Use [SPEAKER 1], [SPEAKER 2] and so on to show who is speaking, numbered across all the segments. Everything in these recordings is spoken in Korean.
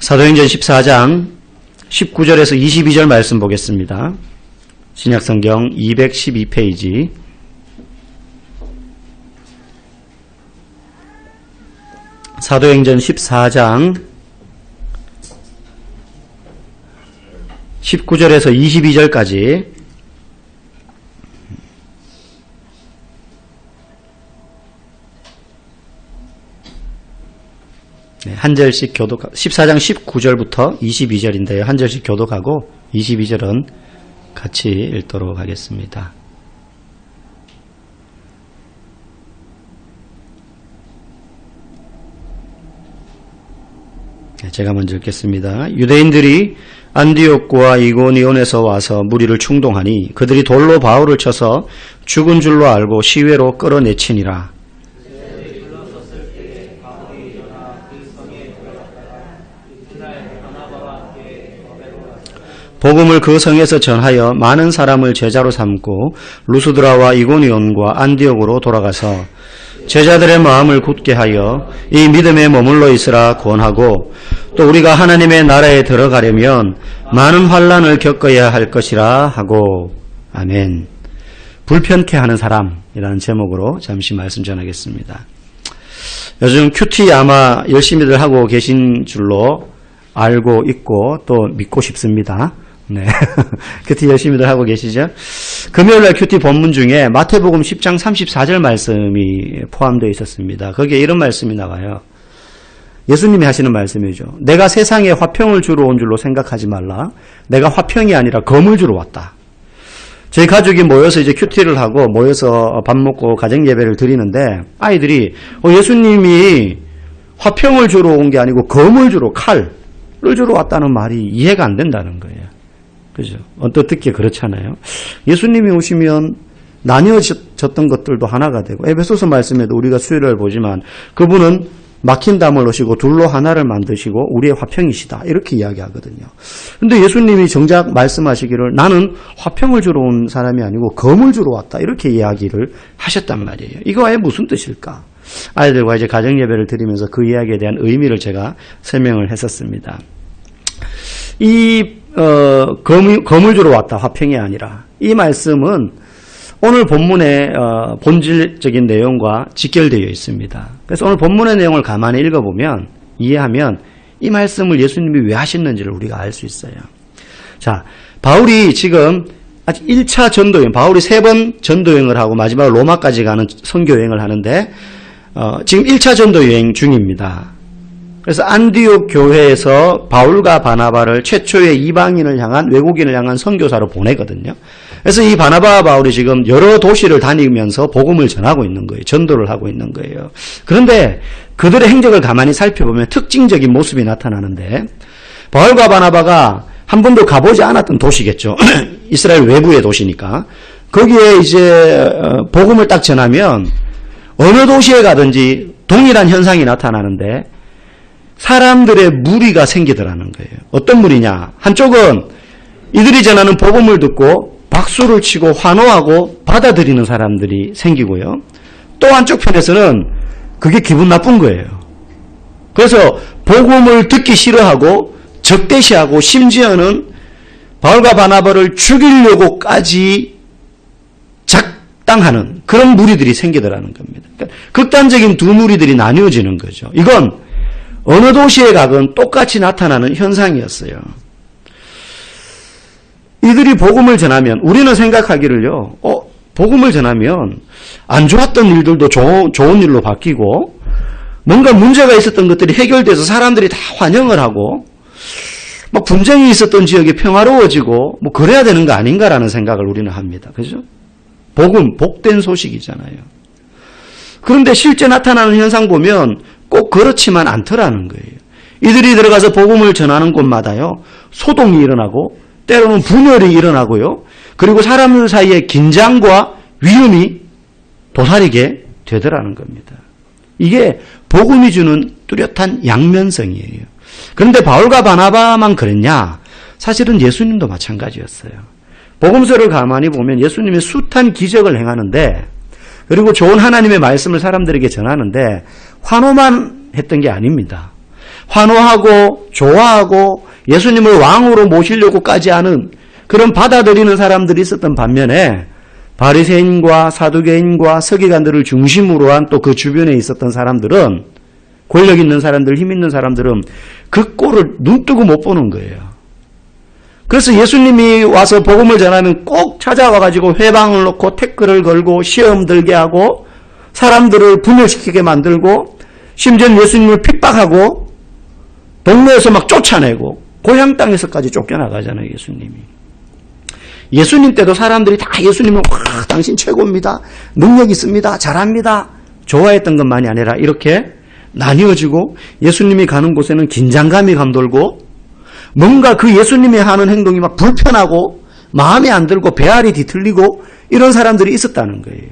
[SPEAKER 1] 사도행전 14장 19절에서 22절 말씀 보겠습니다. 신약성경 212페이지. 사도행전 14장 19절에서 22절까지 한 절씩 교독, 14장 19절부터 22절인데요. 한 절씩 교독하고 22절은 같이 읽도록 하겠습니다. 제가 먼저 읽겠습니다. 유대인들이 안디옥과 이고니온에서 와서 무리를 충동하니 그들이 돌로 바울을 쳐서 죽은 줄로 알고 시외로 끌어내치니라. 복음을 그 성에서 전하여 많은 사람을 제자로 삼고 루스드라와 이고니온과 안디옥으로 돌아가서 제자들의 마음을 굳게 하여 이 믿음에 머물러 있으라 권하고 또 우리가 하나님의 나라에 들어가려면 많은 환난을 겪어야 할 것이라 하고. 아멘. 불편케 하는 사람이라는 제목으로 잠시 말씀 전하겠습니다. 요즘 큐티 아마 열심히들 하고 계신 줄로 알고 있고 또 믿고 싶습니다. 네. 큐티 열심히들 하고 계시죠? 금요일날 큐티 본문 중에 마태복음 10장 34절 말씀이 포함되어 있었습니다. 거기에 이런 말씀이 나와요. 예수님이 하시는 말씀이죠. 내가 세상에 화평을 주러 온 줄로 생각하지 말라. 내가 화평이 아니라 검을 주러 왔다. 저희 가족이 모여서 이제 큐티를 하고 모여서 밥 먹고 가정 예배를 드리는데 아이들이 예수님이 화평을 주러 온 게 아니고 검을 주러, 칼을 주러 왔다는 말이 이해가 안 된다는 거예요. 그죠? 어떻게 그렇잖아요. 예수님이 오시면 나뉘어졌던 것들도 하나가 되고 에베소서 말씀에도 우리가 수요일을 보지만 그분은 막힌 담을 넣으시고 둘로 하나를 만드시고 우리의 화평이시다 이렇게 이야기하거든요. 그런데 예수님이 정작 말씀하시기를 나는 화평을 주러 온 사람이 아니고 검을 주러 왔다 이렇게 이야기를 하셨단 말이에요. 이거에 무슨 뜻일까? 아이들과 이제 가정 예배를 드리면서 그 이야기에 대한 의미를 제가 설명을 했었습니다. 이 검을 주러 왔다 화평이 아니라 이 말씀은 오늘 본문의 본질적인 내용과 직결되어 있습니다. 그래서 오늘 본문의 내용을 가만히 읽어보면 이해하면 이 말씀을 예수님이 왜 하셨는지를 우리가 알 수 있어요. 자, 바울이 지금 아직 1차 전도여행, 바울이 3번 전도여행을 하고 마지막으로 로마까지 가는 선교여행을 하는데 지금 1차 전도여행 중입니다. 그래서 안디옥 교회에서 바울과 바나바를 최초의 이방인을 향한 외국인을 향한 선교사로 보내거든요. 그래서 이 바나바와 바울이 지금 여러 도시를 다니면서 복음을 전하고 있는 거예요. 전도를 하고 있는 거예요. 그런데 그들의 행적을 가만히 살펴보면 특징적인 모습이 나타나는데 바울과 바나바가 한 번도 가보지 않았던 도시겠죠. 이스라엘 외부의 도시니까. 거기에 이제 복음을 딱 전하면 어느 도시에 가든지 동일한 현상이 나타나는데 사람들의 무리가 생기더라는 거예요. 어떤 무리냐? 한쪽은 이들이 전하는 복음을 듣고 박수를 치고 환호하고 받아들이는 사람들이 생기고요. 또 한쪽 편에서는 그게 기분 나쁜 거예요. 그래서 복음을 듣기 싫어하고 적대시하고 심지어는 바울과 바나바를 죽이려고까지 작당하는 그런 무리들이 생기더라는 겁니다. 그러니까 극단적인 두 무리들이 나뉘어지는 거죠. 이건 어느 도시에 가건 똑같이 나타나는 현상이었어요. 이들이 복음을 전하면 우리는 생각하기를요. 복음을 전하면 안 좋았던 일들도 좋은 일로 바뀌고 뭔가 문제가 있었던 것들이 해결돼서 사람들이 다 환영을 하고 막 분쟁이 있었던 지역이 평화로워지고 뭐 그래야 되는 거 아닌가라는 생각을 우리는 합니다. 그죠? 복음, 복된 소식이잖아요. 그런데 실제 나타나는 현상 보면 꼭 그렇지만 않더라는 거예요. 이들이 들어가서 복음을 전하는 곳마다요. 소동이 일어나고 때로는 분열이 일어나고요. 그리고 사람들 사이에 긴장과 위험이 도사리게 되더라는 겁니다. 이게 복음이 주는 뚜렷한 양면성이에요. 그런데 바울과 바나바만 그랬냐? 사실은 예수님도 마찬가지였어요. 복음서를 가만히 보면 예수님이 숱한 기적을 행하는데 그리고 좋은 하나님의 말씀을 사람들에게 전하는데 환호만 했던 게 아닙니다. 환호하고 좋아하고 예수님을 왕으로 모시려고까지 하는 그런 받아들이는 사람들이 있었던 반면에 바리새인과 사두개인과 서기관들을 중심으로 한 또 그 주변에 있었던 사람들은, 권력 있는 사람들, 힘 있는 사람들은 그 꼴을 눈뜨고 못 보는 거예요. 그래서 예수님이 와서 복음을 전하면 꼭 찾아와가지고 회방을 놓고 태클을 걸고 시험 들게 하고 사람들을 분열시키게 만들고 심지어 예수님을 핍박하고 동네에서 막 쫓아내고 고향 땅에서까지 쫓겨나가잖아요, 예수님이. 예수님 때도 사람들이 다 예수님은 와, 당신 최고입니다. 능력 있습니다. 잘합니다. 좋아했던 것만이 아니라 이렇게 나뉘어지고 예수님이 가는 곳에는 긴장감이 감돌고 뭔가 그 예수님이 하는 행동이 막 불편하고 마음에 안 들고 배알이 뒤틀리고 이런 사람들이 있었다는 거예요.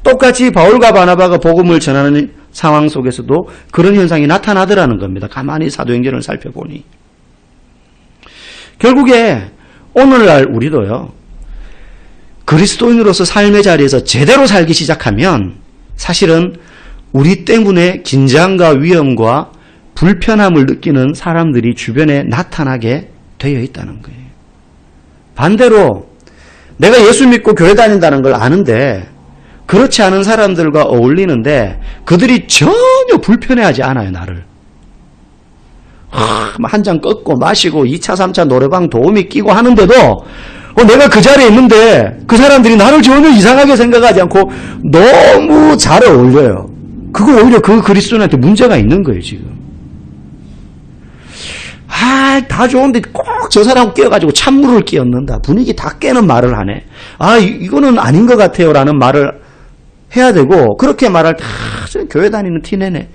[SPEAKER 1] 똑같이 바울과 바나바가 복음을 전하는 상황 속에서도 그런 현상이 나타나더라는 겁니다. 가만히 사도행전을 살펴보니. 결국에 오늘날 우리도요, 그리스도인으로서 삶의 자리에서 제대로 살기 시작하면 사실은 우리 때문에 긴장과 위험과 불편함을 느끼는 사람들이 주변에 나타나게 되어 있다는 거예요. 반대로 내가 예수 믿고 교회 다닌다는 걸 아는데 그렇지 않은 사람들과 어울리는데 그들이 전혀 불편해하지 않아요, 나를. 한 잔 꺾고 마시고 2차, 3차 노래방 도우미 끼고 하는데도 내가 그 자리에 있는데 그 사람들이 나를 전혀 이상하게 생각하지 않고 너무 잘 어울려요. 그거 오히려 그 그리스도인한테 문제가 있는 거예요, 지금. 다 좋은데 꼭 저 사람 끼어가지고 찬물을 끼얹는다. 분위기 다 깨는 말을 하네. 이거는 아닌 것 같아요. 라는 말을 해야 되고, 그렇게 말할 때, 교회 다니는 티내네.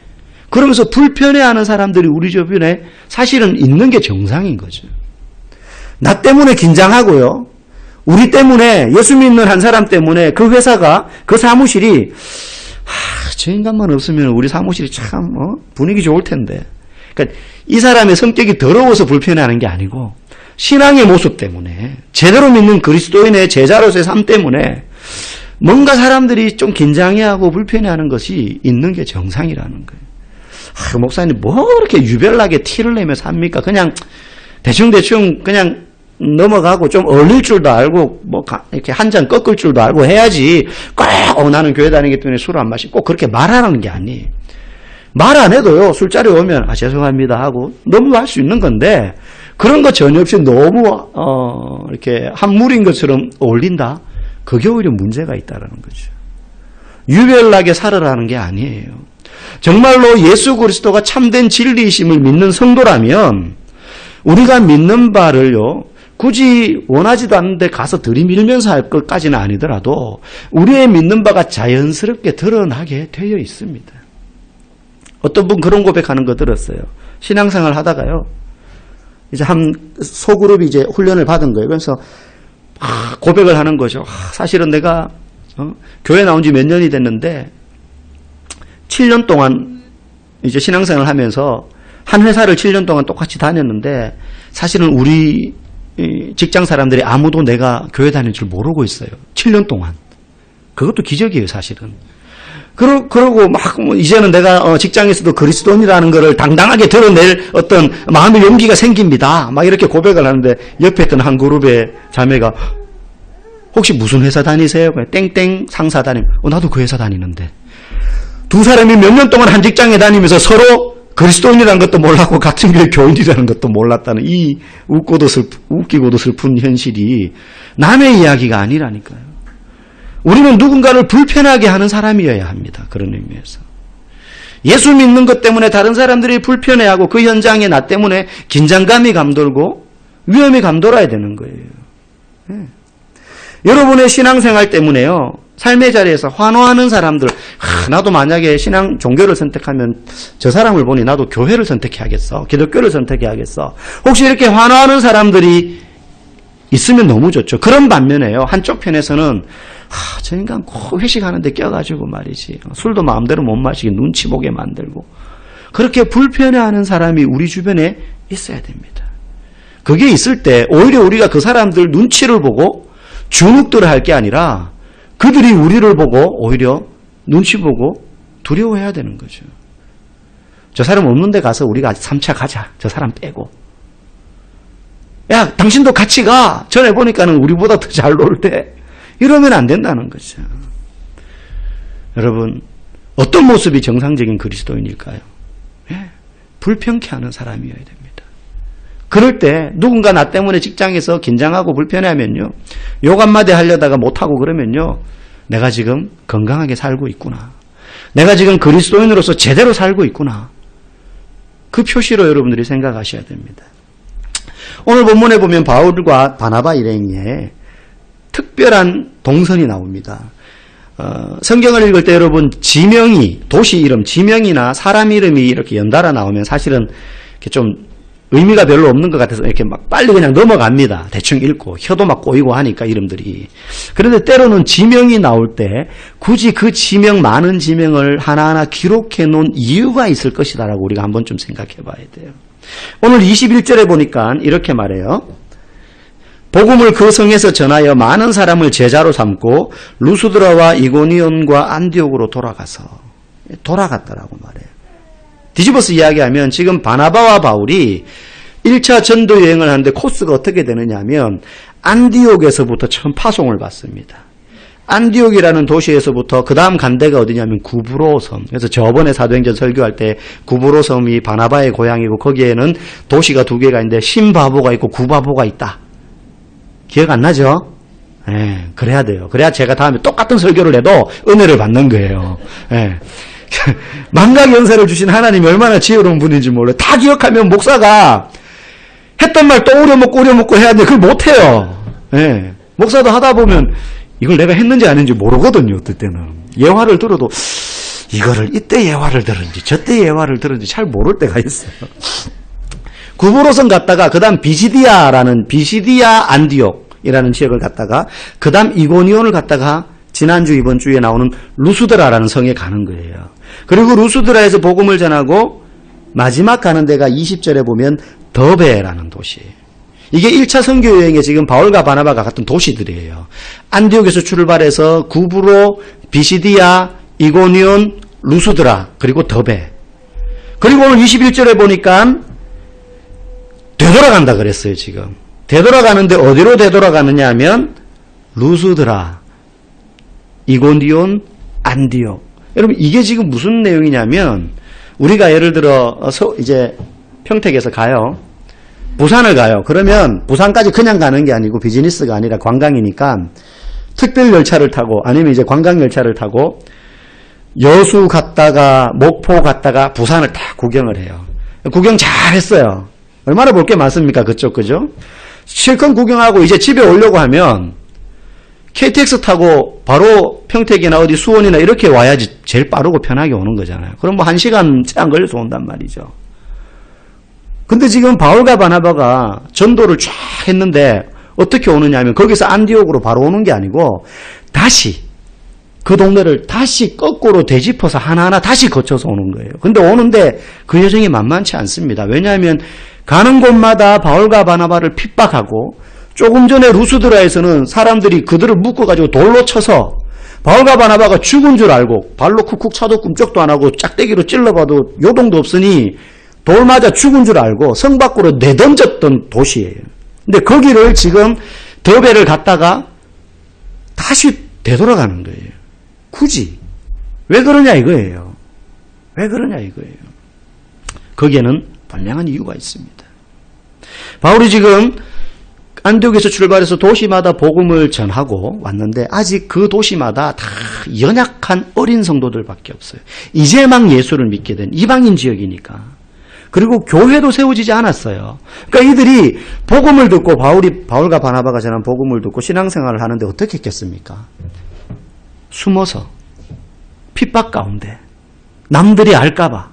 [SPEAKER 1] 그러면서 불편해하는 사람들이 우리 주변에 사실은 있는 게 정상인 거죠. 나 때문에 긴장하고요. 우리 때문에, 예수 믿는 한 사람 때문에 그 회사가, 그 사무실이, 저 인간만 없으면 우리 사무실이 참, 분위기 좋을 텐데. 그러니까 이 사람의 성격이 더러워서 불편해하는 게 아니고 신앙의 모습 때문에 제대로 믿는 그리스도인의 제자로서의 삶 때문에 뭔가 사람들이 좀 긴장해하고 불편해하는 것이 있는 게 정상이라는 거예요. 목사님 뭐 이렇게 유별나게 티를 내며 삽니까? 그냥 대충 그냥 넘어가고 좀 어울릴 줄도 알고 뭐 이렇게 한 잔 꺾을 줄도 알고 해야지 꼭 나는 교회 다니기 때문에 술을 안 마시고 꼭 그렇게 말하는 게 아니에요. 말 안 해도요, 술자리 오면, 죄송합니다 하고 넘어갈 수 있는 건데, 그런 거 전혀 없이 너무, 이렇게 한물인 것처럼 어울린다? 그게 오히려 문제가 있다는 거죠. 유별나게 살아라는 게 아니에요. 정말로 예수 그리스도가 참된 진리이심을 믿는 성도라면, 우리가 믿는 바를요, 굳이 원하지도 않는데 가서 들이밀면서 할 것까지는 아니더라도, 우리의 믿는 바가 자연스럽게 드러나게 되어 있습니다. 어떤 분 그런 고백하는 거 들었어요. 신앙생활 하다가요. 이제 한 소그룹이 이제 훈련을 받은 거예요. 그래서 고백을 하는 거죠. 사실은 내가 교회 나온 지 몇 년이 됐는데 7년 동안 이제 신앙생활을 하면서 한 회사를 7년 동안 똑같이 다녔는데 사실은 우리 직장 사람들이 아무도 내가 교회 다닐 줄 모르고 있어요. 7년 동안. 그것도 기적이에요, 사실은. 그러고 막 이제는 내가 직장에서도 그리스도인이라는 것을 당당하게 드러낼 어떤 마음의 용기가 생깁니다. 막 이렇게 고백을 하는데 옆에 있던 한 그룹의 자매가 혹시 무슨 회사 다니세요? 땡땡 상사 다님. 나도 그 회사 다니는데. 두 사람이 몇 년 동안 한 직장에 다니면서 서로 그리스도인이라는 것도 몰랐고 같은 교회 교인이라는 것도 몰랐다는 이 웃기고도 슬픈 현실이 남의 이야기가 아니라니까요. 우리는 누군가를 불편하게 하는 사람이어야 합니다. 그런 의미에서. 예수 믿는 것 때문에 다른 사람들이 불편해하고 그 현장에 나 때문에 긴장감이 감돌고 위험이 감돌아야 되는 거예요. 네. 여러분의 신앙생활 때문에요. 삶의 자리에서 환호하는 사람들, 나도 만약에 신앙 종교를 선택하면 저 사람을 보니 나도 교회를 선택해야겠어. 기독교를 선택해야겠어. 혹시 이렇게 환호하는 사람들이 있으면 너무 좋죠. 그런 반면에요. 한쪽 편에서는 저 인간 꼭 회식하는데 껴가지고 말이지. 술도 마음대로 못 마시게 눈치 보게 만들고. 그렇게 불편해하는 사람이 우리 주변에 있어야 됩니다. 그게 있을 때 오히려 우리가 그 사람들 눈치를 보고 주눅들을 할 게 아니라 그들이 우리를 보고 오히려 눈치 보고 두려워해야 되는 거죠. 저 사람 없는 데 가서 우리가 3차 가자. 저 사람 빼고. 야, 당신도 같이 가. 전에 보니까는 우리보다 더 잘 놀 때. 이러면 안 된다는 거죠. 여러분, 어떤 모습이 정상적인 그리스도인일까요? 예, 불평케 하는 사람이어야 됩니다. 그럴 때 누군가 나 때문에 직장에서 긴장하고 불편해하면요. 욕 한마디 하려다가 못하고 그러면요. 내가 지금 건강하게 살고 있구나. 내가 지금 그리스도인으로서 제대로 살고 있구나. 그 표시로 여러분들이 생각하셔야 됩니다. 오늘 본문에 보면 바울과 바나바 일행에 특별한 동선이 나옵니다. 성경을 읽을 때 여러분 지명이, 도시 이름, 지명이나 사람 이름이 이렇게 연달아 나오면 사실은 이렇게 좀 의미가 별로 없는 것 같아서 이렇게 막 빨리 그냥 넘어갑니다. 대충 읽고 혀도 막 꼬이고 하니까 이름들이. 그런데 때로는 지명이 나올 때 굳이 그 지명, 많은 지명을 하나하나 기록해 놓은 이유가 있을 것이다라고 우리가 한번 좀 생각해 봐야 돼요. 오늘 21절에 보니까 이렇게 말해요. 복음을 그 성에서 전하여 많은 사람을 제자로 삼고 루스드라와 이고니온과 안디옥으로 돌아갔다라고 말해요. 뒤집어서 이야기하면 지금 바나바와 바울이 1차 전도 여행을 하는데 코스가 어떻게 되느냐 하면 안디옥에서부터 처음 파송을 받습니다. 안디옥이라는 도시에서부터 그 다음 간 데가 어디냐면 구브로 섬. 그래서 저번에 사도행전 설교할 때 구브로 섬이 바나바의 고향이고 거기에는 도시가 두 개가 있는데 신바보가 있고 구바보가 있다. 기억 안 나죠? 예, 그래야 돼요. 그래야 제가 다음에 똑같은 설교를 해도 은혜를 받는 거예요. 예. 망각 연세를 주신 하나님이 얼마나 지혜로운 분인지 몰라요. 다 기억하면 목사가 했던 말 또 우려먹고 해야 되는데 그걸 못해요. 예. 목사도 하다 보면 이걸 내가 했는지 아닌지 모르거든요. 어떨 때는. 예화를 들어도 이거를 이때 예화를 들었는지 저때 예화를 들었는지 잘 모를 때가 있어요. 구브로선 갔다가 그 다음 비시디아 안디옥이라는 지역을 갔다가 그 다음 이고니온을 갔다가 지난주 이번 주에 나오는 루스드라라는 성에 가는 거예요. 그리고 루스드라에서 복음을 전하고 마지막 가는 데가 20절에 보면 더베라는 도시예요. 이게 1차 선교 여행에 지금 바울과 바나바가 갔던 도시들이에요. 안디옥에서 출발해서 구브로, 비시디아, 이고니온, 루스드라, 그리고 더베. 그리고 오늘 21절에 보니까 되돌아간다 그랬어요, 지금. 되돌아가는데 어디로 되돌아가느냐 하면 루스드라, 이고니온, 안디옥. 여러분 이게 지금 무슨 내용이냐면 우리가 예를 들어 이제 평택에서 가요. 부산을 가요. 그러면 부산까지 그냥 가는 게 아니고 비즈니스가 아니라 관광이니까 특별 열차를 타고 아니면 이제 관광 열차를 타고 여수 갔다가 목포 갔다가 부산을 다 구경을 해요. 구경 잘 했어요. 얼마나 볼 게 많습니까? 그쪽 그죠? 실컷 구경하고 이제 집에 오려고 하면 KTX 타고 바로 평택이나 어디 수원이나 이렇게 와야지 제일 빠르고 편하게 오는 거잖아요. 그럼 뭐 1시간 채 안 걸려서 온단 말이죠. 근데 지금 바울과 바나바가 전도를 쫙 했는데 어떻게 오느냐 하면 거기서 안디옥으로 바로 오는 게 아니고 다시 그 동네를 다시 거꾸로 되짚어서 하나하나 다시 거쳐서 오는 거예요. 근데 오는데 그 여정이 만만치 않습니다. 왜냐하면 가는 곳마다 바울과 바나바를 핍박하고 조금 전에 루스드라에서는 사람들이 그들을 묶어가지고 돌로 쳐서 바울과 바나바가 죽은 줄 알고 발로 쿡쿡 차도 꿈쩍도 안 하고 짝대기로 찔러봐도 요동도 없으니 돌 맞아 죽은 줄 알고 성 밖으로 내던졌던 도시예요. 근데 거기를 지금 더베를 갔다가 다시 되돌아가는 거예요. 굳이. 왜 그러냐 이거예요. 왜 그러냐 이거예요. 거기에는 분명한 이유가 있습니다. 바울이 지금 안디옥에서 출발해서 도시마다 복음을 전하고 왔는데 아직 그 도시마다 다 연약한 어린 성도들밖에 없어요. 이제 막 예수를 믿게 된 이방인 지역이니까. 그리고 교회도 세워지지 않았어요. 그러니까 이들이 복음을 듣고 바울과 바나바가 전한 복음을 듣고 신앙생활을 하는데 어떻게 했겠습니까? 숨어서 핍박 가운데 남들이 알까봐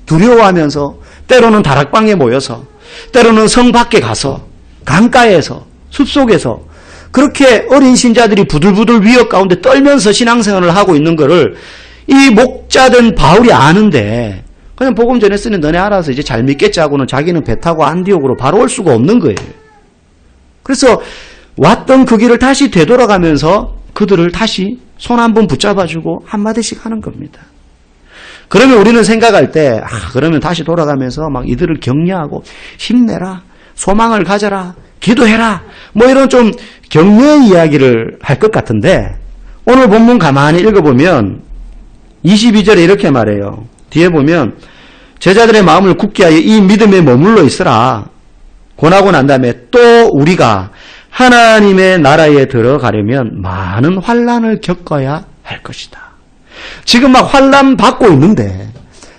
[SPEAKER 1] 두려워하면서 때로는 다락방에 모여서 때로는 성 밖에 가서 강가에서 숲속에서 그렇게 어린 신자들이 부들부들 위협 가운데 떨면서 신앙생활을 하고 있는 거를 이 목자된 바울이 아는데 그냥 복음 전했으니 너네 알아서 이제 잘 믿겠지 하고는 자기는 배 타고 안디옥으로 바로 올 수가 없는 거예요. 그래서 왔던 그 길을 다시 되돌아가면서 그들을 다시 손 한 번 붙잡아주고 한마디씩 하는 겁니다. 그러면 우리는 생각할 때, 그러면 다시 돌아가면서 막 이들을 격려하고 힘내라, 소망을 가져라, 기도해라, 뭐 이런 좀 격려의 이야기를 할 것 같은데, 오늘 본문 가만히 읽어보면 22절에 이렇게 말해요. 뒤에 보면 제자들의 마음을 굳게 하여 이 믿음에 머물러 있으라. 권하고 난 다음에 또 우리가 하나님의 나라에 들어가려면 많은 환난을 겪어야 할 것이다. 지금 막 환난 받고 있는데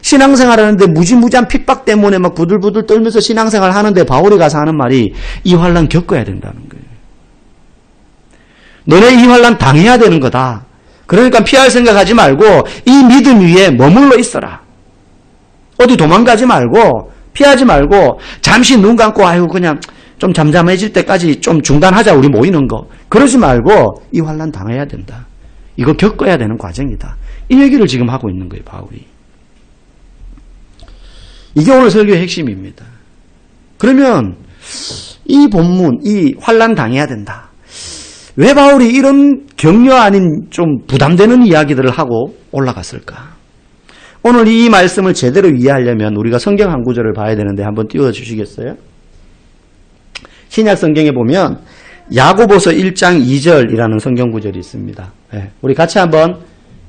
[SPEAKER 1] 신앙생활 하는데 무지무지한 핍박 때문에 막 부들부들 떨면서 신앙생활 하는데 바울이 가서 하는 말이 이 환난 겪어야 된다는 거예요. 너네 이 환난 당해야 되는 거다. 그러니까 피할 생각하지 말고 이 믿음 위에 머물러 있어라. 어디 도망가지 말고 피하지 말고 잠시 눈 감고 아이고 그냥 좀 잠잠해질 때까지 좀 중단하자 우리 모이는 거. 그러지 말고 이 환난 당해야 된다. 이거 겪어야 되는 과정이다. 이 얘기를 지금 하고 있는 거예요, 바울이. 이게 오늘 설교의 핵심입니다. 그러면 이 본문, 이 환난 당해야 된다. 왜 바울이 이런 격려 아닌 좀 부담되는 이야기들을 하고 올라갔을까? 오늘 이 말씀을 제대로 이해하려면 우리가 성경 한 구절을 봐야 되는데 한번 띄워주시겠어요? 신약 성경에 보면 야고보서 1장 2절이라는 성경 구절이 있습니다. 네, 우리 같이 한번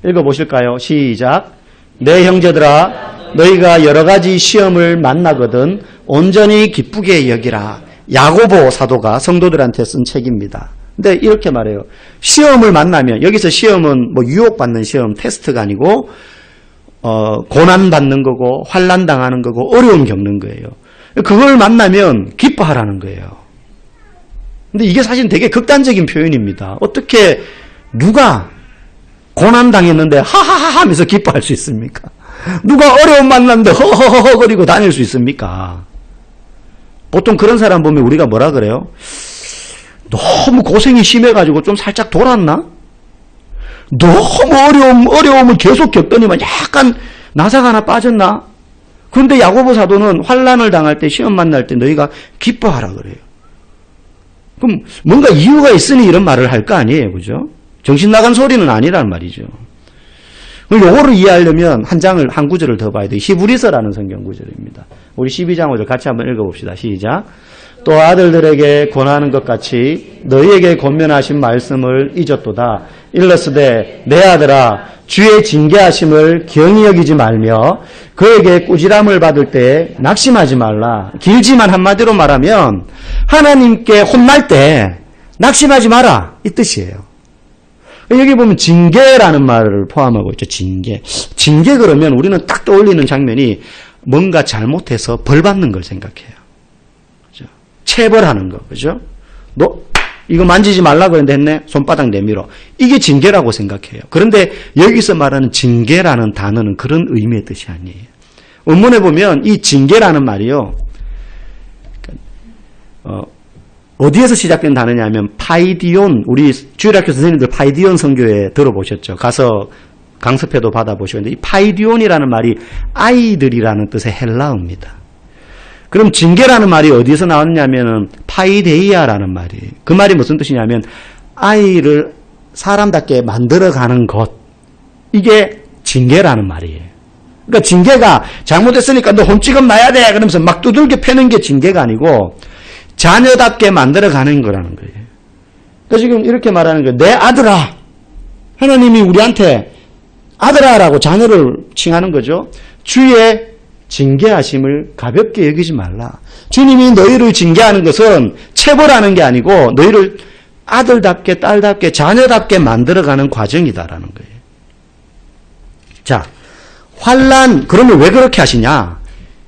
[SPEAKER 1] 읽어보실까요? 시작. 내 형제들아 너희가 여러 가지 시험을 만나거든 온전히 기쁘게 여기라. 야고보 사도가 성도들한테 쓴 책입니다. 근데 이렇게 말해요. 시험을 만나면, 여기서 시험은 뭐 유혹받는 시험, 테스트가 아니고 고난받는 거고 환난당하는 거고 어려움 겪는 거예요. 그걸 만나면 기뻐하라는 거예요. 근데 이게 사실 되게 극단적인 표현입니다. 어떻게 누가 고난당했는데 하하하 하면서 기뻐할 수 있습니까? 누가 어려움 만났는데 허허허거리고 다닐 수 있습니까? 보통 그런 사람 보면 우리가 뭐라 그래요? 너무 고생이 심해가지고 좀 살짝 돌았나? 너무 어려움을 계속 겪더니만 약간 나사가 하나 빠졌나? 그런데 야고보 사도는 환난을 당할 때 시험 만날 때 너희가 기뻐하라 그래요. 그럼 뭔가 이유가 있으니 이런 말을 할 거 아니에요, 그죠? 정신 나간 소리는 아니란 말이죠. 요거를 이해하려면 한 구절을 더 봐야 돼요. 히브리서라는 성경 구절입니다. 우리 12장 5절 같이 한번 읽어봅시다. 시작. 또 아들들에게 권하는 것 같이 너희에게 권면하신 말씀을 잊었도다. 일러스되 내 아들아 주의 징계하심을 경히 여기지 말며 그에게 꾸지람을 받을 때 낙심하지 말라. 길지만 한마디로 말하면 하나님께 혼날 때 낙심하지 마라 이 뜻이에요. 여기 보면 징계라는 말을 포함하고 있죠. 징계 그러면 우리는 딱 떠올리는 장면이 뭔가 잘못해서 벌 받는 걸 생각해요. 그죠? 체벌하는 거, 그죠? 너 이거 만지지 말라고 했는데 했네? 손바닥 내밀어. 이게 징계라고 생각해요. 그런데 여기서 말하는 징계라는 단어는 그런 의미의 뜻이 아니에요. 원문에 보면 이 징계라는 말이요. 어디에서 시작된 단어냐면 파이디온, 우리 주일학교 선생님들 파이디온 선교회 들어보셨죠? 가서 강습회도 받아보시는데 이 파이디온이라는 말이 아이들이라는 뜻의 헬라어입니다. 그럼 징계라는 말이 어디에서 나왔냐면은 파이데이아라는 말이에요. 그 말이 무슨 뜻이냐면 아이를 사람답게 만들어가는 것. 이게 징계라는 말이에요. 그러니까 징계가 잘못했으니까 너 홈찌검 나야 돼 그러면서 막 두들겨 패는 게 징계가 아니고 자녀답게 만들어가는 거라는 거예요. 그러니까 지금 이렇게 말하는 거예요. 내 아들아. 하나님이 우리한테 아들아라고 자녀를 칭하는 거죠. 주의 징계하심을 가볍게 여기지 말라. 주님이 너희를 징계하는 것은 체벌하는 게 아니고 너희를 아들답게 딸답게 자녀답게 만들어가는 과정이다라는 거예요. 자, 환난 그러면 왜 그렇게 하시냐?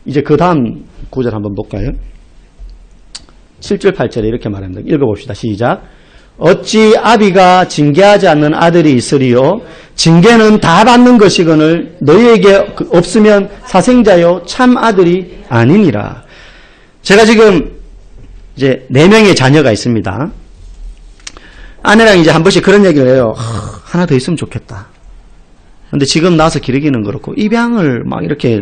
[SPEAKER 1] 이제 그 다음 구절 한번 볼까요? 7절 8절에 이렇게 말합니다. 읽어봅시다. 시작. 어찌 아비가 징계하지 않는 아들이 있으리요? 징계는 다 받는 것이거늘 너희에게 없으면 사생자요 참 아들이 아니니라. 제가 지금 이제 4명의 자녀가 있습니다. 아내랑 이제 한 번씩 그런 얘기를 해요. 하나 더 있으면 좋겠다. 근데 지금 나와서 기르기는 그렇고 입양을 막 이렇게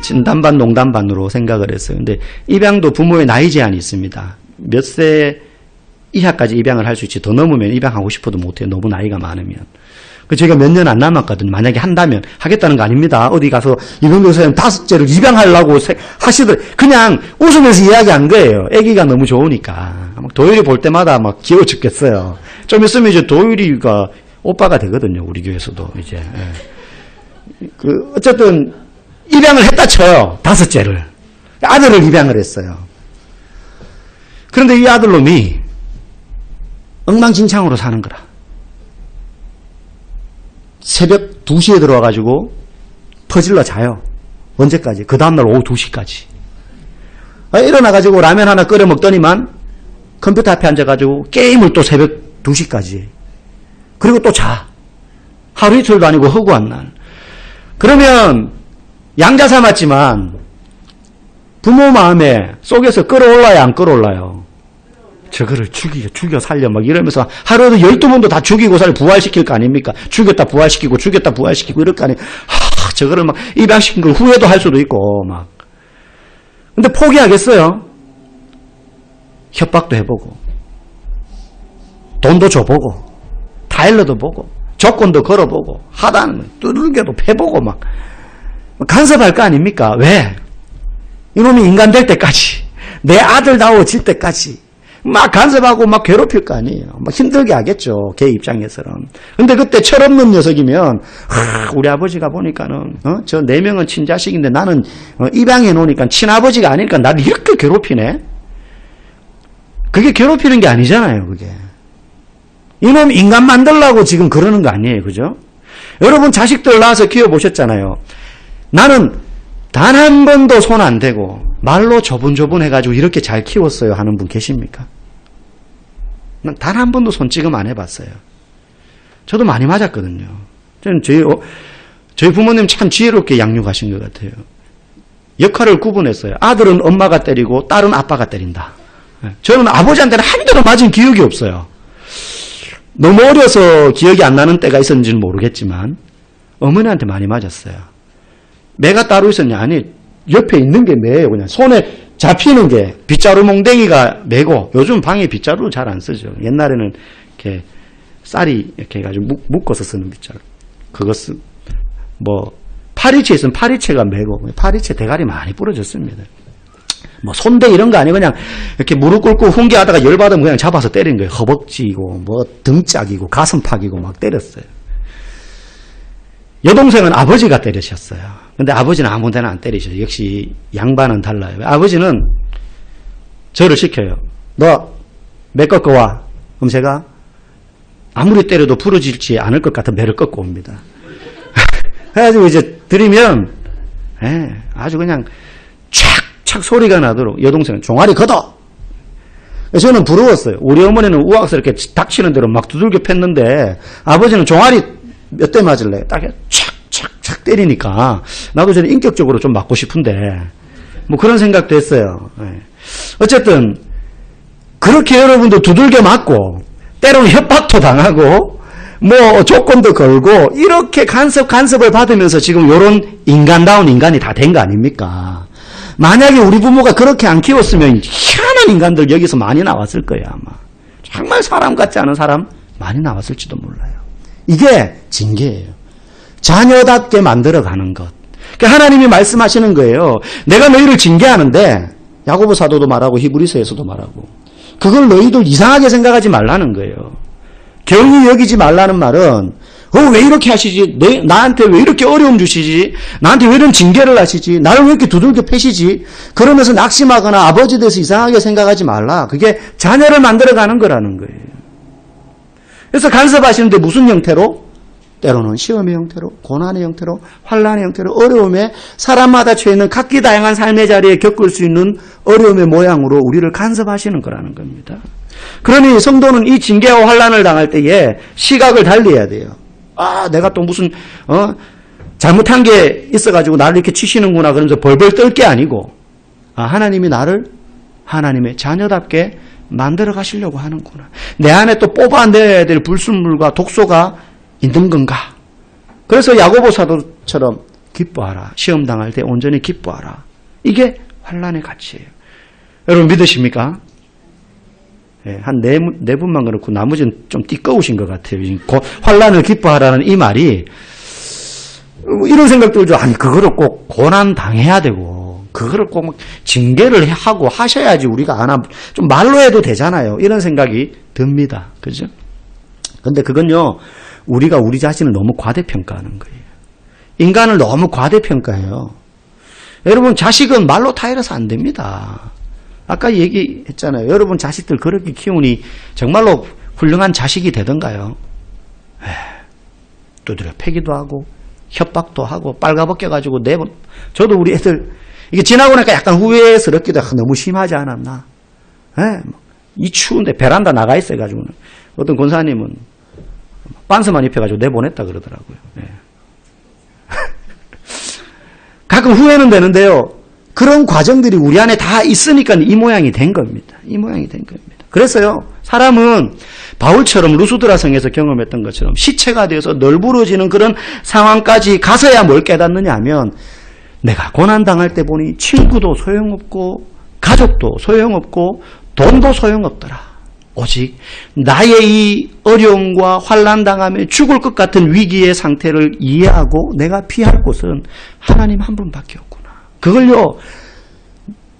[SPEAKER 1] 진담 반 농담 반으로 생각을 했어요. 근데 입양도 부모의 나이 제한이 있습니다. 몇 세 이하까지 입양을 할 수 있지 더 넘으면 입양하고 싶어도 못해요. 너무 나이가 많으면. 저희가 몇 년 안 남았거든요. 만약에 한다면 하겠다는 거 아닙니다. 어디 가서 이건 교사님 5째를 입양하려고 하시더니 그냥 웃으면서 이야기한 거예요. 아기가 너무 좋으니까. 도율이 볼 때마다 막 귀여워 죽겠어요. 좀 있으면 이제 도율이가 오빠가 되거든요. 우리 교회에서도 이제. 어쨌든 입양을 했다 쳐요. 5째를. 아들을 입양을 했어요. 그런데 이 아들놈이 엉망진창으로 사는 거라. 새벽 2시에 들어와가지고 퍼질러 자요. 언제까지? 그 다음날 오후 2시까지. 일어나가지고 라면 하나 끓여 먹더니만 컴퓨터 앞에 앉아가지고 게임을 또 새벽 2시까지. 그리고 또 자. 하루 이틀도 아니고 허구한 날. 그러면 양자 삼았지만 부모 마음에 속에서 끌어올라야 안 끌어올라요? 저거를 죽여 살려 막 이러면서 하루에도 12번도 다 죽이고 살 부활시킬 거 아닙니까? 죽였다 부활시키고 죽였다 부활시키고 이럴 거 아니에요. 저거를 막 입양시킨 걸 후회도 할 수도 있고 막. 근데 포기하겠어요? 협박도 해보고 돈도 줘보고 타일러도 보고 조건도 걸어보고 하다는 뚜들겨도 패보고 막 간섭할 거 아닙니까? 왜? 이놈이 인간 될 때까지 내 아들다워질 때까지 막 간섭하고 막 괴롭힐 거 아니에요. 막 힘들게 하겠죠. 걔 입장에서는. 근데 그때 철없는 녀석이면 우리 아버지가 보니까는 저 4명은 친자식인데 나는 입양해 놓으니까 친아버지가 아니니까 나를 이렇게 괴롭히네. 그게 괴롭히는 게 아니잖아요. 그게. 이놈 인간 만들려고 지금 그러는 거 아니에요. 그죠? 여러분 자식들 낳아서 키워보셨잖아요. 나는 단 한 번도 손 안 대고 말로 조분조분 해가지고 이렇게 잘 키웠어요 하는 분 계십니까? 난 단 한 번도 손찌검 안 해봤어요. 저도 많이 맞았거든요. 저는 저희 부모님 참 지혜롭게 양육하신 것 같아요. 역할을 구분했어요. 아들은 엄마가 때리고 딸은 아빠가 때린다. 저는 아버지한테는 한 대도 맞은 기억이 없어요. 너무 어려서 기억이 안 나는 때가 있었는지는 모르겠지만 어머니한테 많이 맞았어요. 매가 따로 있었냐? 아니 옆에 있는 게 매예요. 그냥 손에 잡히는 게 빗자루 몽댕이가 매고 요즘 방에 빗자루를 잘 안 쓰죠. 옛날에는 이렇게 쌀이 이렇게 해가지고 묶어서 쓰는 빗자루. 그거 파리채 있으면 파리채가 매고 파리채 대가리 많이 부러졌습니다. 손대 이런 거 아니고 그냥 이렇게 무릎 꿇고 훈계하다가 열받으면 그냥 잡아서 때린 거예요. 허벅지이고 등짝이고 가슴팍이고 막 때렸어요. 여동생은 아버지가 때리셨어요. 근데 아버지는 아무 데나 안 때리셔요. 역시 양반은 달라요. 아버지는 저를 시켜요. 너 매 꺾어 와. 그럼 제가 아무리 때려도 부러지지 않을 것 같은 매를 꺾고 옵니다. 그래가지고 이제 들이면 아주 그냥 착착 소리가 나도록 여동생은 종아리 걷어. 저는 부러웠어요. 우리 어머니는 우악스럽게 닥치는 대로 막 두들겨 팼는데 아버지는 종아리 몇 대 맞을래? 딱 착착착 때리니까 나도 저는 인격적으로 좀 맞고 싶은데 그런 생각도 했어요. 어쨌든 그렇게 여러분도 두들겨 맞고 때로는 협박도 당하고 조건도 걸고 이렇게 간섭을 받으면서 지금 이런 인간다운 인간이 다 된 거 아닙니까? 만약에 우리 부모가 그렇게 안 키웠으면 희한한 인간들 여기서 많이 나왔을 거예요. 아마 정말 사람 같지 않은 사람 많이 나왔을지도 몰라요. 이게 징계예요. 자녀답게 만들어가는 것. 그러니까 하나님이 말씀하시는 거예요. 내가 너희를 징계하는데 야고보 사도도 말하고 히브리서에서도 말하고 그걸 너희들 이상하게 생각하지 말라는 거예요. 경히 여기지 말라는 말은 왜 이렇게 하시지? 나한테 왜 이렇게 어려움 주시지? 나한테 왜 이런 징계를 하시지? 나를 왜 이렇게 두들겨 패시지? 그러면서 낙심하거나 아버지에 대해서 이상하게 생각하지 말라. 그게 자녀를 만들어가는 거라는 거예요. 그래서 간섭하시는데 무슨 형태로? 때로는 시험의 형태로, 고난의 형태로, 환난의 형태로, 어려움에 사람마다 처해 있는 각기 다양한 삶의 자리에 겪을 수 있는 어려움의 모양으로 우리를 간섭하시는 거라는 겁니다. 그러니 성도는 이 징계와 환난을 당할 때에 시각을 달리해야 돼요. 내가 또 무슨 잘못한 게 있어가지고 나를 이렇게 치시는구나 그러면서 벌벌 떨 게 아니고 하나님이 나를 하나님의 자녀답게 만들어 가시려고 하는구나. 내 안에 또 뽑아내야 될 불순물과 독소가 있는 건가? 그래서 야고보 사도처럼 기뻐하라. 시험 당할 때 온전히 기뻐하라. 이게 환난의 가치예요. 여러분 믿으십니까? 예, 한 네 분만 그렇고 나머지는 좀 띠꺼우신 것 같아요. 환란을 기뻐하라는 이 말이 이런 생각 들죠. 아니 그거를 꼭 고난 당해야 되고 그거를 꼭 징계를 하고 하셔야지 우리가 안 하면 좀 말로 해도 되잖아요. 이런 생각이 듭니다. 그죠? 근데 그건요. 우리가 우리 자신을 너무 과대평가하는 거예요. 인간을 너무 과대평가해요. 여러분 자식은 말로 타이러서 안 됩니다. 아까 얘기했잖아요. 여러분 자식들 그렇게 키우니 정말로 훌륭한 자식이 되던가요? 두드려 패기도 하고 협박도 하고 빨가벗겨가지고 저도 우리 애들 이게 지나고 나니까 약간 후회스럽기도 하고 너무 심하지 않았나? 이 추운데 베란다 나가 있어가지고 어떤 권사님은 반스만 입혀가지고 내보냈다 그러더라고요. 가끔 후회는 되는데요. 그런 과정들이 우리 안에 다 있으니까 이 모양이 된 겁니다. 이 모양이 된 겁니다. 그래서요. 사람은 바울처럼 루스드라 성에서 경험했던 것처럼 시체가 되어서 널브러지는 그런 상황까지 가서야 뭘 깨닫느냐 하면 내가 고난당할 때 보니 친구도 소용없고 가족도 소용없고 돈도 소용없더라. 오직 나의 이 어려움과 환난당함에 죽을 것 같은 위기의 상태를 이해하고 내가 피할 곳은 하나님 한 분밖에 없구나. 그걸요.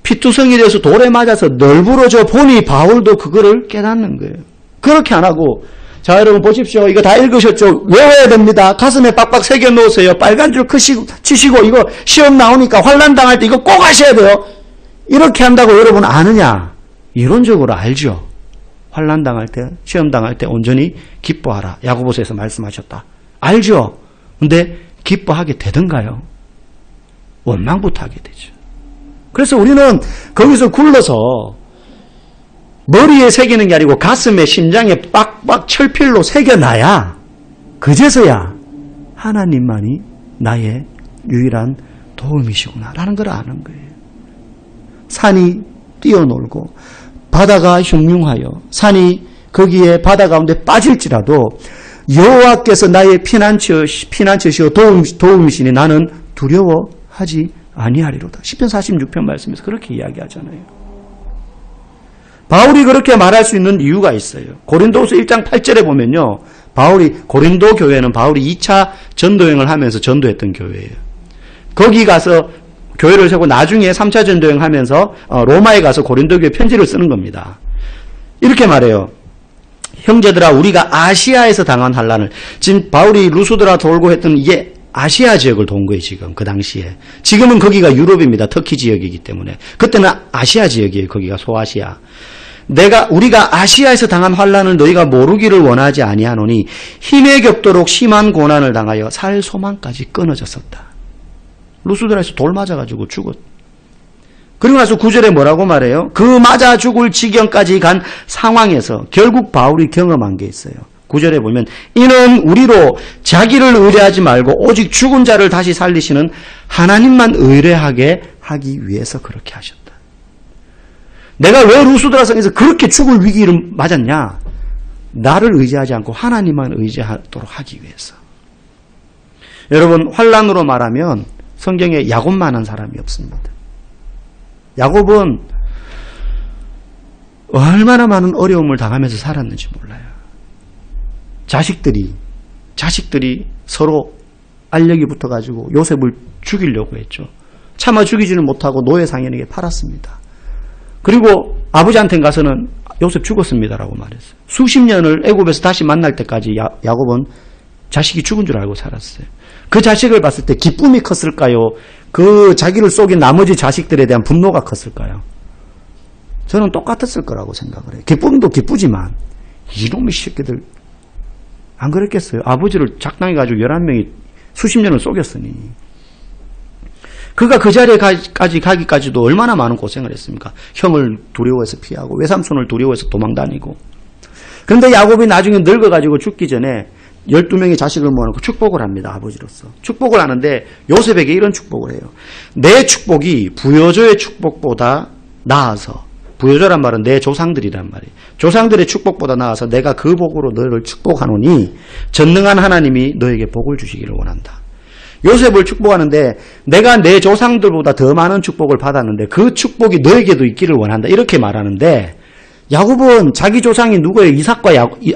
[SPEAKER 1] 피투성이 돼서 돌에 맞아서 널브러져 보니 바울도 그거를 깨닫는 거예요. 그렇게 안 하고 자 여러분 보십시오. 이거 다 읽으셨죠? 외워야 됩니다. 가슴에 빡빡 새겨 놓으세요. 빨간 줄 치시고 이거 시험 나오니까 환난당할 때 이거 꼭 하셔야 돼요. 이렇게 한다고 여러분 아느냐? 이론적으로 알죠. 환난당할 때 시험당할 때 온전히 기뻐하라. 야고보서에서 말씀하셨다. 알죠? 근데 기뻐하게 되던가요? 원망부터 하게 되죠. 그래서 우리는 거기서 굴러서 머리에 새기는 게 아니고 가슴에 심장에 빡빡 철필로 새겨놔야 그제서야 하나님만이 나의 유일한 도움이시구나 라는 걸 아는 거예요. 산이 뛰어놀고 바다가 흉흉하여 산이 거기에 바다 가운데 빠질지라도 여호와께서 나의 피난처시오 도움이시니 나는 두려워하지 아니하리로다. 시편 46편 말씀에서 그렇게 이야기하잖아요. 바울이 그렇게 말할 수 있는 이유가 있어요. 고린도후서 1장 8절에 보면요. 고린도 교회는 바울이 2차 전도여행을 하면서 전도했던 교회예요. 거기 가서 교회를 세우고 나중에 3차 전도여행 하면서 로마에 가서 고린도 교회 편지를 쓰는 겁니다. 이렇게 말해요. 형제들아 우리가 아시아에서 당한 환난을 지금 바울이 루스드라 돌고 했던 이게 아시아 지역을 돈 거예요. 지금 그 당시에. 지금은 거기가 유럽입니다. 터키 지역이기 때문에. 그때는 아시아 지역이에요. 거기가 소아시아. 우리가 아시아에서 당한 환난을 너희가 모르기를 원하지 아니하노니 힘에 겹도록 심한 고난을 당하여 살 소망까지 끊어졌었다. 루스드라에서 돌 맞아가지고 죽었. 그리고 나서 9절에 뭐라고 말해요? 그 맞아 죽을 지경까지 간 상황에서 결국 바울이 경험한 게 있어요. 9절에 보면 이는 우리로 자기를 의뢰하지 말고 오직 죽은 자를 다시 살리시는 하나님만 의뢰하게 하기 위해서 그렇게 하셨다. 내가 왜 루스드라 성에서 그렇게 죽을 위기를 맞았냐? 나를 의지하지 않고 하나님만 의지하도록 하기 위해서. 여러분 환난으로 말하면 성경에 야곱만한 사람이 없습니다. 야곱은 얼마나 많은 어려움을 당하면서 살았는지 몰라요. 자식들이 서로 알력이 붙어가지고 요셉을 죽이려고 했죠. 차마 죽이지는 못하고 노예상인에게 팔았습니다. 그리고 아버지한테 가서는 요셉 죽었습니다라고 말했어요. 수십 년을 애굽에서 다시 만날 때까지 야곱은 자식이 죽은 줄 알고 살았어요. 그 자식을 봤을 때 기쁨이 컸을까요? 그 자기를 속인 나머지 자식들에 대한 분노가 컸을까요? 저는 똑같았을 거라고 생각을 해요. 기쁨도 기쁘지만 이놈의 새끼들 안 그랬겠어요? 아버지를 작당해가지고 11명이 수십 년을 속였으니. 그가 그 자리에까지 가기까지도 얼마나 많은 고생을 했습니까? 형을 두려워해서 피하고 외삼촌을 두려워해서 도망다니고. 그런데 야곱이 나중에 늙어가지고 죽기 전에 12명의 자식을 모아놓고 축복을 합니다. 아버지로서. 축복을 하는데 요셉에게 이런 축복을 해요. 내 축복이 부여조의 축복보다 나아서, 부여조란 말은 내 조상들이란 말이에요. 조상들의 축복보다 나아서 내가 그 복으로 너를 축복하노니 전능한 하나님이 너에게 복을 주시기를 원한다. 요셉을 축복하는데 내가 내 조상들보다 더 많은 축복을 받았는데 그 축복이 너에게도 있기를 원한다. 이렇게 말하는데 야곱은 자기 조상이 누구예요? 이삭과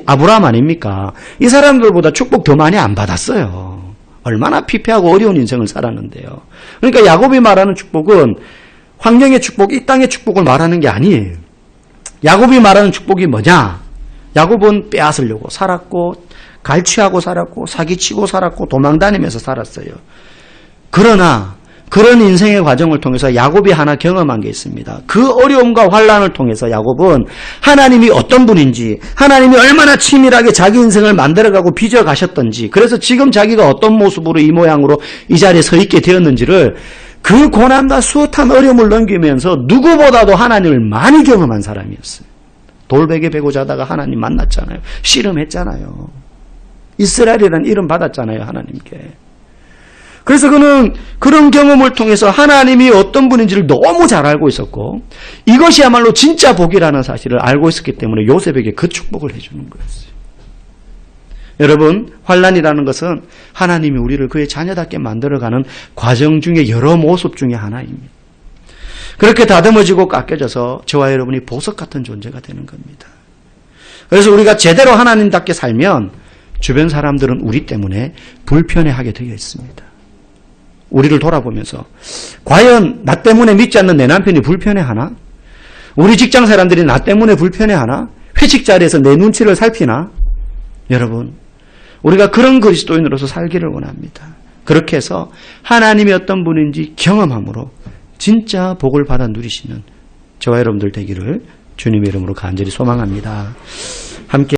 [SPEAKER 1] 아브라함 아닙니까? 이 사람들보다 축복 더 많이 안 받았어요. 얼마나 피폐하고 어려운 인생을 살았는데요. 그러니까 야곱이 말하는 축복은 환경의 축복, 이 땅의 축복을 말하는 게 아니에요. 야곱이 말하는 축복이 뭐냐? 야곱은 빼앗으려고 살았고, 갈취하고 살았고, 사기치고 살았고, 도망다니면서 살았어요. 그러나 그런 인생의 과정을 통해서 야곱이 하나 경험한 게 있습니다. 그 어려움과 환난을 통해서 야곱은 하나님이 어떤 분인지, 하나님이 얼마나 치밀하게 자기 인생을 만들어가고 빚어가셨던지, 그래서 지금 자기가 어떤 모습으로 이 모양으로 이 자리에 서 있게 되었는지를, 그 고난과 수엇한 어려움을 넘기면서 누구보다도 하나님을 많이 경험한 사람이었어요. 돌베개 베고 자다가 하나님 만났잖아요. 씨름했잖아요. 이스라엘이라는 이름 받았잖아요, 하나님께. 그래서 그는 그런 경험을 통해서 하나님이 어떤 분인지를 너무 잘 알고 있었고, 이것이야말로 진짜 복이라는 사실을 알고 있었기 때문에 요셉에게 그 축복을 해주는 거였어요. 여러분, 환난이라는 것은 하나님이 우리를 그의 자녀답게 만들어가는 과정 중에 여러 모습 중에 하나입니다. 그렇게 다듬어지고 깎여져서 저와 여러분이 보석 같은 존재가 되는 겁니다. 그래서 우리가 제대로 하나님답게 살면 주변 사람들은 우리 때문에 불편해하게 되어 있습니다. 우리를 돌아보면서 과연 나 때문에 믿지 않는 내 남편이 불편해하나? 우리 직장 사람들이 나 때문에 불편해하나? 회식 자리에서 내 눈치를 살피나? 여러분, 우리가 그런 그리스도인으로서 살기를 원합니다. 그렇게 해서 하나님이 어떤 분인지 경험함으로 진짜 복을 받아 누리시는 저와 여러분들 되기를 주님의 이름으로 간절히 소망합니다.